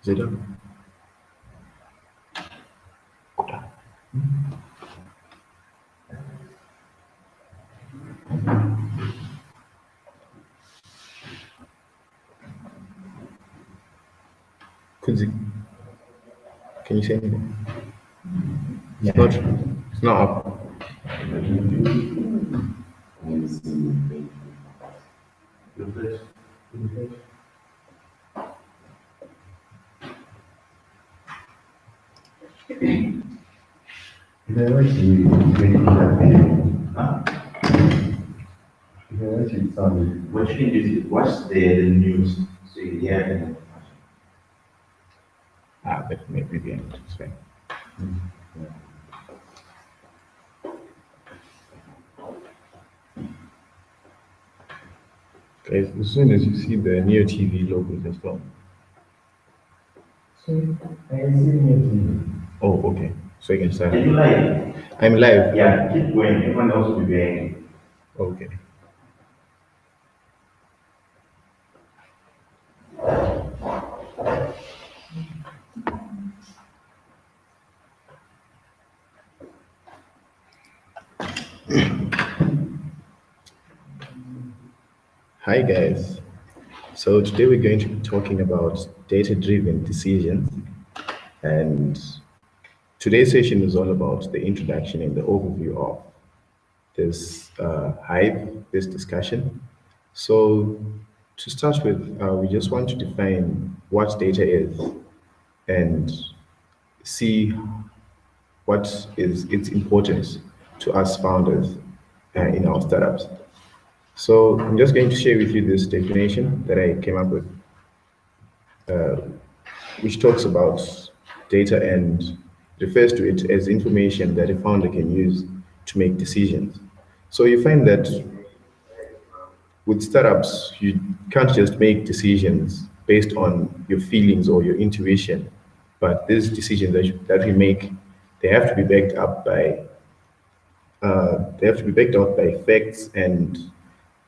Zero. Kunzi, can you say anything? It's not up. What you need is watch the news so you hear But maybe the end. It's fine. Guys, as soon as you see the Neo TV logo, just go. Oh, okay. So you can start. Are you live? I'm live. Yeah, keep going. Everyone else will be going. Okay. Hi guys. So today we're going to be talking about data-driven decisions, and today's session is all about the introduction and the overview of this this discussion. So to start with, we just want to define what data is and see what is its importance to us founders in our startups. So I'm just going to share with you this definition that I came up with, which talks about data and refers to it as information that a founder can use to make decisions. So you find that with startups, you can't just make decisions based on your feelings or your intuition, but these decisions that we make, they have to be backed up by facts and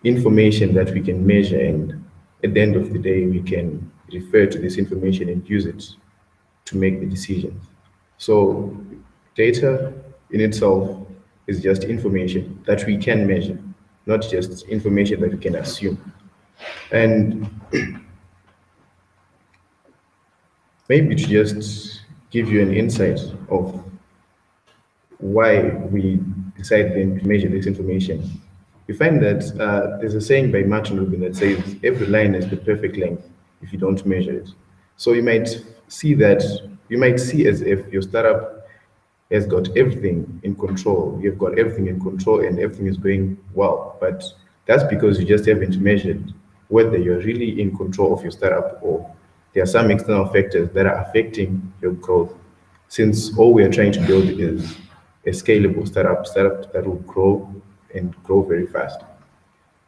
information that we can measure, and at the end of the day, we can refer to this information and use it to make the decisions. So data in itself is just information that we can measure, not just information that we can assume. And maybe to just give you an insight of why we decide then to measure this information, you find that there's a saying by Martin Rubin that says every line is the perfect length if you don't measure it. So you might see as if your startup has got everything in control. You've got everything in control and everything is going well. But that's because you just haven't measured whether you're really in control of your startup or there are some external factors that are affecting your growth. Since all we are trying to build is a scalable startup that will grow and grow very fast.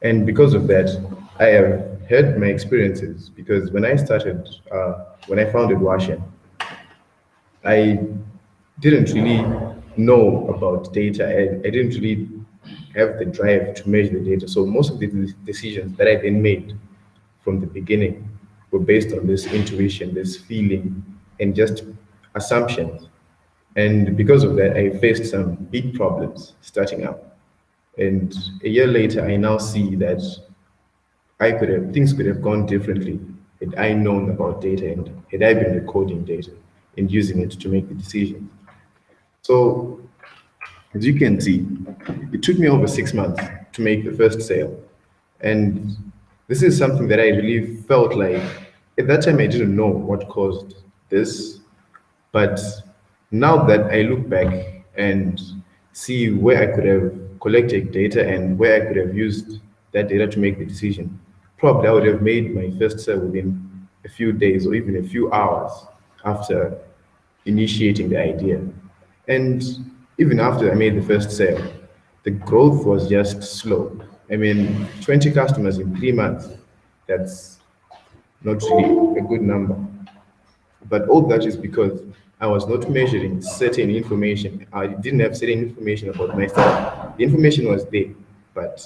And because of that, I have had my experiences because when I founded Washen, I didn't really know about data. I didn't really have the drive to measure the data. So most of the decisions that I then made from the beginning were based on this intuition, this feeling, and just assumptions. And because of that, I faced some big problems starting up. And a year later, I now see that things could have gone differently had I known about data and had I been recording data and using it to make the decision. So as you can see, it took me over 6 months to make the first sale. And this is something that I really felt like at that time I didn't know what caused this. But now that I look back and see where I could have collected data and where I could have used that data to make the decision, probably I would have made my first sale within a few days or even a few hours after initiating the idea. And even after I made the first sale, the growth was just slow. I mean, 20 customers in 3 months, that's not really a good number. But all that is because I was not measuring certain information. I didn't have certain information about myself. The information was there, but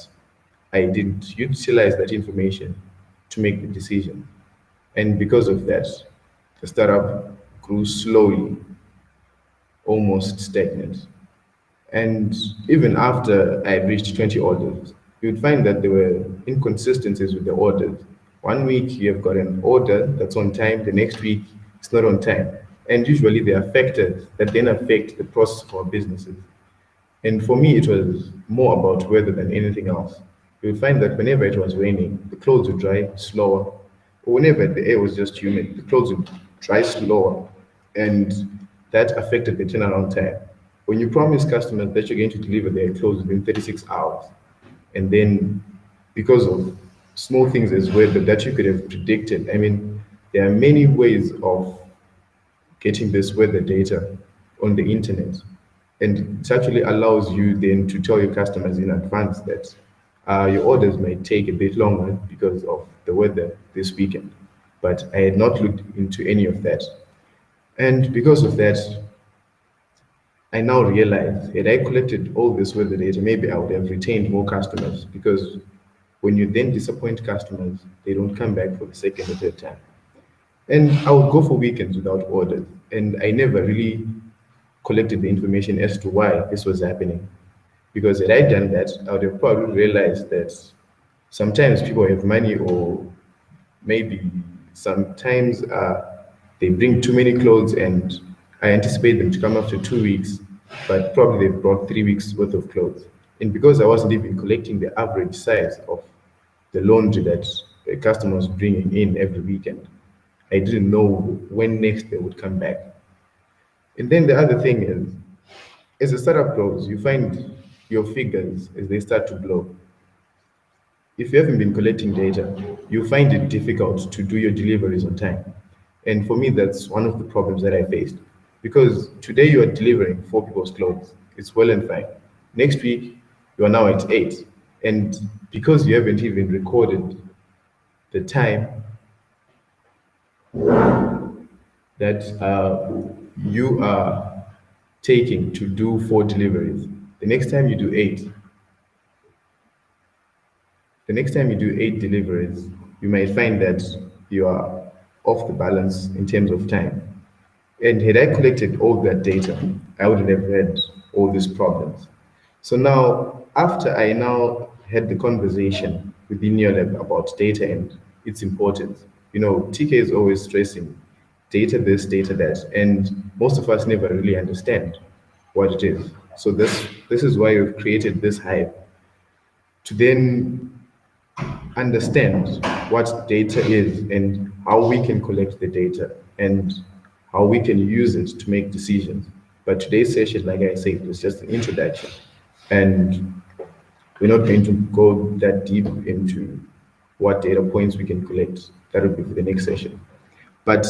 I didn't utilize that information to make the decision. And because of that, the startup grew slowly, almost stagnant. And even after I reached 20 orders, you would find that there were inconsistencies with the orders. One week you have got an order that's on time, the next week it's not on time. And usually they are factors that then affect the process of our businesses. And for me, it was more about weather than anything else. You would find that whenever it was raining, the clothes would dry slower. Or whenever the air was just humid, the clothes would dry slower. And that affected the turnaround time. When you promise customers that you're going to deliver their clothes within 36 hours, and then because of small things as weather that you could have predicted, I mean, there are many ways of getting this weather data on the internet. And it actually allows you then to tell your customers in advance that your orders might take a bit longer because of the weather this weekend. But I had not looked into any of that. And because of that, I now realize had I collected all this weather data, maybe I would have retained more customers because when you then disappoint customers, they don't come back for the second or third time. And I would go for weekends without orders. And I never really collected the information as to why this was happening. Because had I done that, I would have probably realized that sometimes people have money, or maybe sometimes they bring too many clothes and I anticipate them to come after 2 weeks, but probably they've brought 3 weeks worth of clothes. And because I wasn't even collecting the average size of the laundry that the customer was bringing in every weekend, I didn't know when next they would come back. And then the other thing is, as a startup grows, you find your figures as they start to blow. If you haven't been collecting data, you find it difficult to do your deliveries on time. And for me, that's one of the problems that I faced. Because today you are delivering four people's clothes, it's well and fine. Next week, you are now at eight. And because you haven't even recorded the time that you are taking to do four deliveries, the next time you do eight, the next time you do eight deliveries, you might find that you are off the balance in terms of time. And had I collected all that data, I wouldn't have had all these problems. So now, after I now had the conversation with Lab about data and its importance, TK is always stressing data this, data that, and most of us never really understand what it is. So this is why we've created this hive to then understand what data is and how we can collect the data and how we can use it to make decisions. But today's session, like I said, was just an introduction. And we're not going to go that deep into what data points we can collect. That will be for the next session. But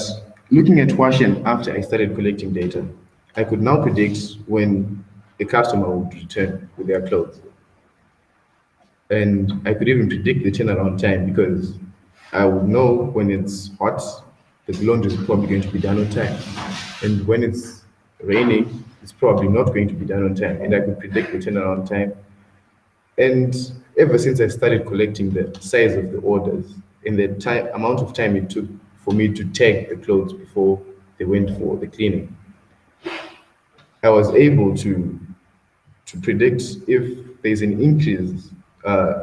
looking at Washen after I started collecting data, I could now predict when a customer would return with their clothes. And I could even predict the turnaround time because I would know when it's hot, the laundry is probably going to be done on time. And when it's raining, it's probably not going to be done on time. And I could predict the turnaround time. And ever since I started collecting the size of the orders and the amount of time it took for me to tag the clothes before they went for the cleaning, I was able to predict if there's an increase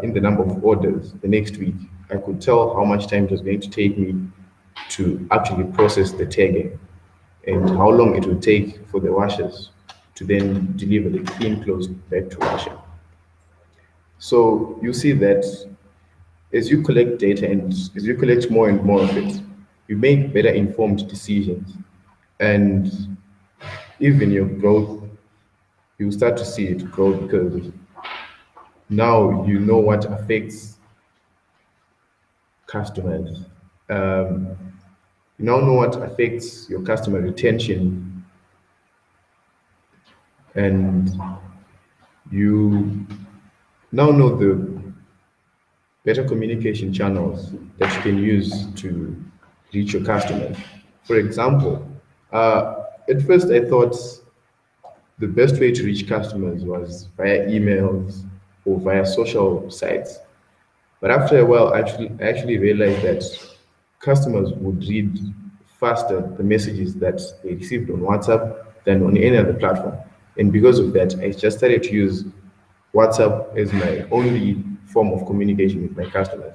in the number of orders the next week. I could tell how much time it was going to take me to actually process the tagging and how long it would take for the washers to then deliver the clean clothes back to washer. So you see that as you collect data and as you collect more and more of it, you make better informed decisions. And even your growth, you start to see it grow because now you know what affects customers. You now know what affects your customer retention, and you now know the better communication channels that you can use to reach your customers. For example, at first I thought the best way to reach customers was via emails or via social sites. But after a while, I actually realized that customers would read faster the messages that they received on WhatsApp than on any other platform. And because of that, I just started to use WhatsApp as my only form of communication with my customers.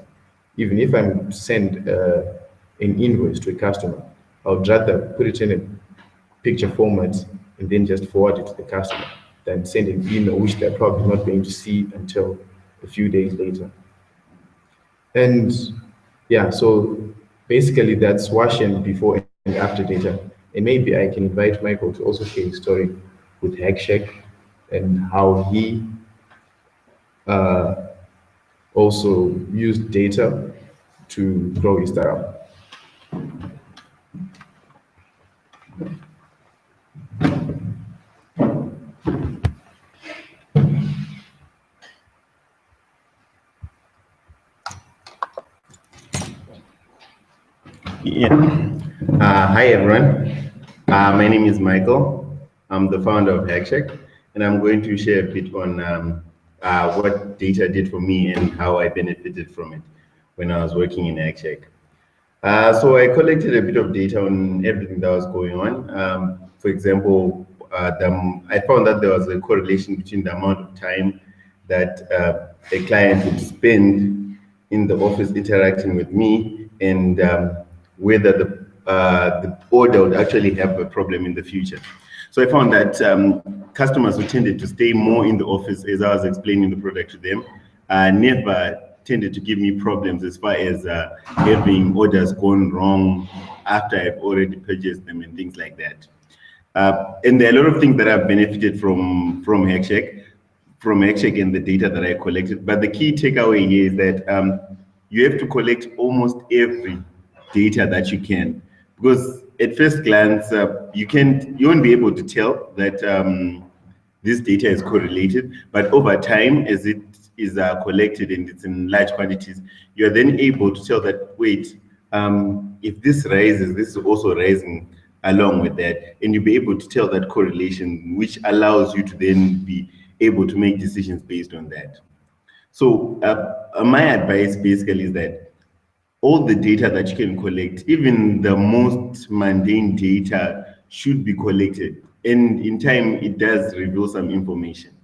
Even if I'm send an invoice to a customer, I would rather put it in a picture format and then just forward it to the customer than send an email which they're probably not going to see until a few days later. And yeah, so basically that's washing before and after data. And maybe I can invite Michael to also share his story with HackShack and how he also used data to grow his startup. Yeah. Hi, everyone. My name is Michael. I'm the founder of HackShack, and I'm going to share a bit on what data did for me and how I benefited from it when I was working in HackShack. So I collected a bit of data on everything that was going on. For example, I found that there was a correlation between the amount of time that a client would spend in the office interacting with me and whether the order would actually have a problem in the future. So I found that customers who tended to stay more in the office as I was explaining the product to them never tended to give me problems as far as having orders gone wrong after I've already purchased them and things like that. And there are a lot of things that I've benefited from HackShack and the data that I collected. But the key takeaway here is that you have to collect almost every data that you can, because at first glance you won't be able to tell that this data is correlated, but over time, as it is collected and it's in large quantities, you're then able to tell that, wait, if this rises, this is also rising along with that, and you'll be able to tell that correlation, which allows you to then be able to make decisions based on that. So my advice basically is that all the data that you can collect, even the most mundane data, should be collected. And in time, it does reveal some information.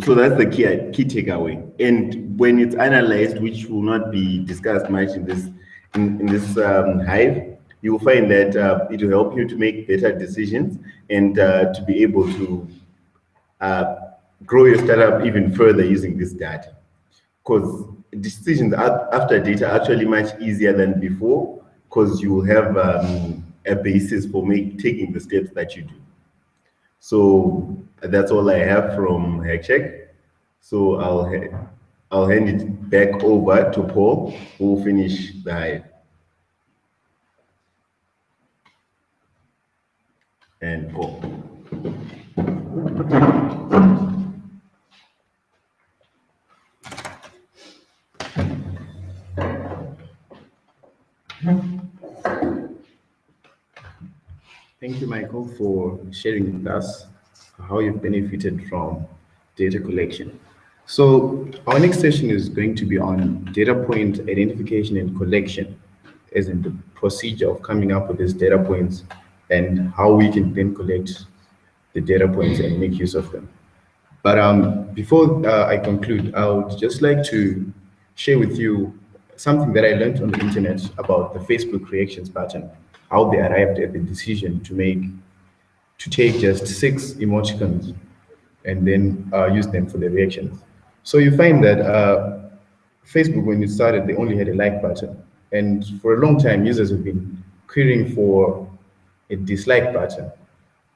So that's the key takeaway. And when it's analyzed, which will not be discussed much in this hive, you will find that it will help you to make better decisions and to be able to grow your startup even further using this data. Because decisions after data are actually much easier than before, because you will have a basis for taking the steps that you do. So that's all I have from HackShack. So I'll hand it back over to Paul, who will finish the hive. And Paul. Thank you, Michael, for sharing with us how you've benefited from data collection. So our next session is going to be on data point identification and collection, as in the procedure of coming up with these data points and how we can then collect the data points and make use of them. But before I conclude, I would just like to share with you something that I learned on the internet about the Facebook reactions pattern, how they arrived at the decision to take just 6 emoticons and then use them for the reactions. So you find that Facebook, when it started, they only had a like button. And for a long time, users have been querying for a dislike button.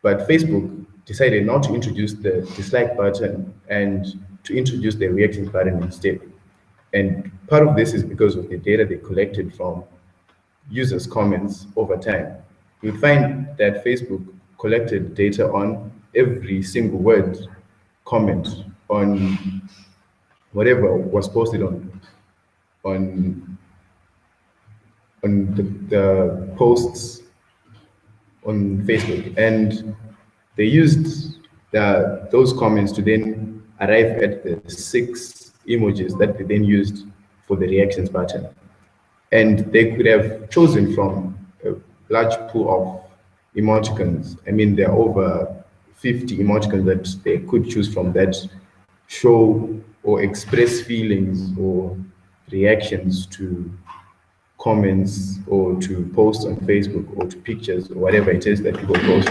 But Facebook decided not to introduce the dislike button and to introduce the reactions button instead. And part of this is because of the data they collected from users' comments over time. You'll find that Facebook collected data on every single word comment on whatever was posted on the posts on Facebook, and they used those comments to then arrive at the 6 emojis that they then used for the reactions button. And they could have chosen from large pool of emoticons. I mean, there are over 50 emoticons that they could choose from that show or express feelings or reactions to comments or to posts on Facebook or to pictures or whatever it is that people post.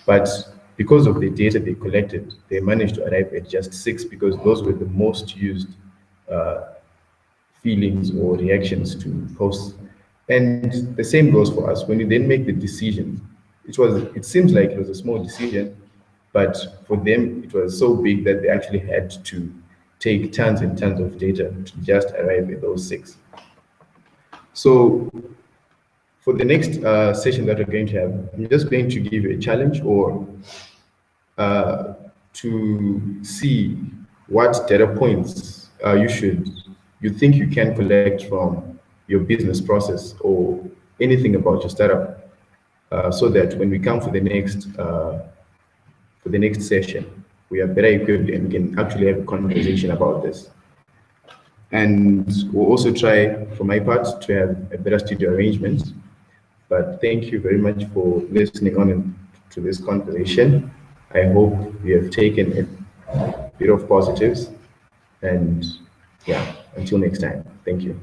But because of the data they collected, they managed to arrive at just 6 because those were the most used feelings or reactions to posts. And the same goes for us. When you then make the decision, it seems like it was a small decision, but for them it was so big that they actually had to take tons and tons of data to just arrive at those 6. So for the next session that we're going to have, I'm just going to give you a challenge or to see what data points you think you can collect from your business process or anything about your startup, so that when we come for the next session, we are better equipped and can actually have a conversation about this. And we'll also try, for my part, to have a better studio arrangement. But thank you very much for listening on to this conversation. I hope you have taken a bit of positives. And yeah, until next time, thank you.